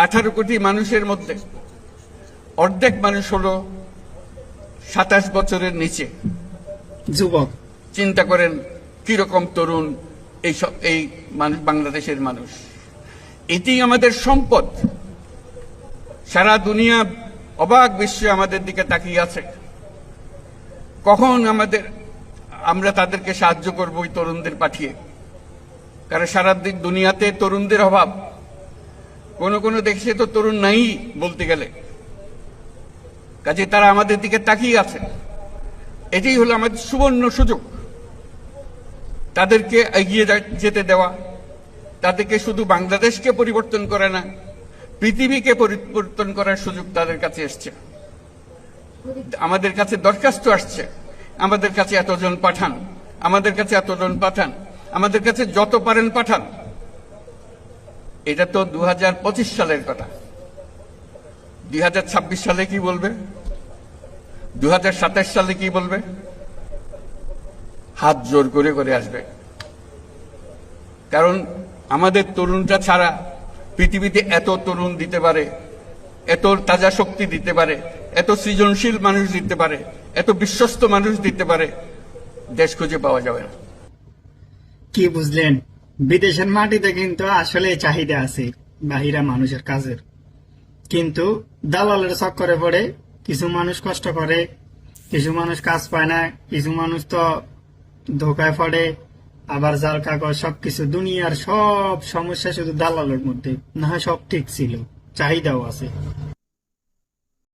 18 কোটি মানুষের মধ্যে অর্ধেক মানুষ হলো 27 বছরের নিচে যুবক। চিন্তা করেন কিরকম তরুণ এই মানুষ, বাংলাদেশের মানুষ। এটি আমাদের সম্পদ। সারা দুনিয়া অবাক বিশ্বে আমাদের দিকে তাকিয়ে আছে, কখন আমরা তাদেরকে সাহায্য করব ওই তরুণদের পাঠিয়ে। কারণ সারা দুনিয়াতে তরুণদের অভাব, কোন দেশে তো তরুণ নাই বলতে গেলে। কাজে তারা আমাদের দিকে তাকিয়ে আছে। এটাই হলো আমাদের সুবর্ণ সুযোগ, তাদেরকে এগিয়ে যেতে দেওয়া, তাদেরকে শুধু বাংলাদেশকে পরিবর্তন করে না, পৃথিবীকে পরিবর্তন করার সুযোগ তাদের কাছে এসছে। আমাদের কাছে দরখাস্ত আসছে, আমাদের কাছে এতজন পাঠান, আমাদের কাছে এতজন পাঠান, আমাদের কাছে যত পারেন পাঠান। এটা তো 2025 সালের কথা। 2026 সালে কি বলবে? 2027 সালে কি বলবে? হাত জোর করে করে আসবে। কারণ আমাদের তরুণটা ছাড়া পৃথিবীতে এত তরুণ দিতে পারে, এত তাজা শক্তি দিতে পারে, এত সৃজনশীল মানুষ দিতে পারে, এত বিশ্বস্ত মানুষ দিতে পারে, দেশ খুঁজে পাওয়া যাবে না। কি বুঝলেন? বিদেশের মাটিতে কিন্তু আসলে চাহিদা আছে বাহিরা মানুষের কাজের, কিন্তু দালালের চক্করে পড়ে কিছু মানুষ কষ্ট করে, কিছু মানুষ কাজ পায় না, কিছু মানুষ তো ধোকায় পড়ে। আবার জাল কাগজ সবকিছু, দুনিয়ার সব সমস্যা শুধু দালালের মধ্যে। না হয় সব ঠিক ছিল, চাহিদাও আছে।